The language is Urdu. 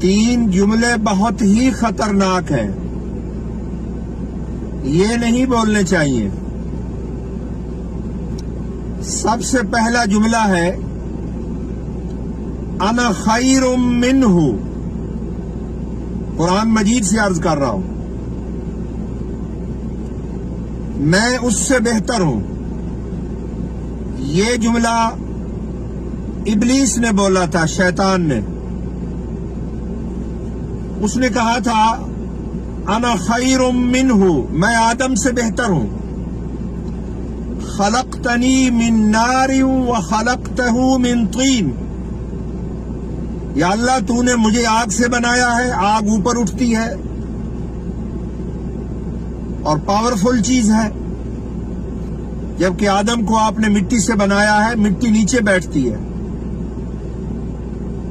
تین جملے بہت ہی خطرناک ہیں، یہ نہیں بولنے چاہیے۔ سب سے پہلا جملہ ہے انا خیر منہ، قرآن مجید سے عرض کر رہا ہوں، میں اس سے بہتر ہوں۔ یہ جملہ ابلیس نے بولا تھا، شیطان نے۔ اس نے کہا تھا انا خیر منہ، میں آدم سے بہتر ہوں۔ خلقتنی من نار وخلقتہ من طین، یا اللہ تو نے مجھے آگ سے بنایا ہے، آگ اوپر اٹھتی ہے اور پاورفل چیز ہے، جبکہ آدم کو آپ نے مٹی سے بنایا ہے، مٹی نیچے بیٹھتی ہے۔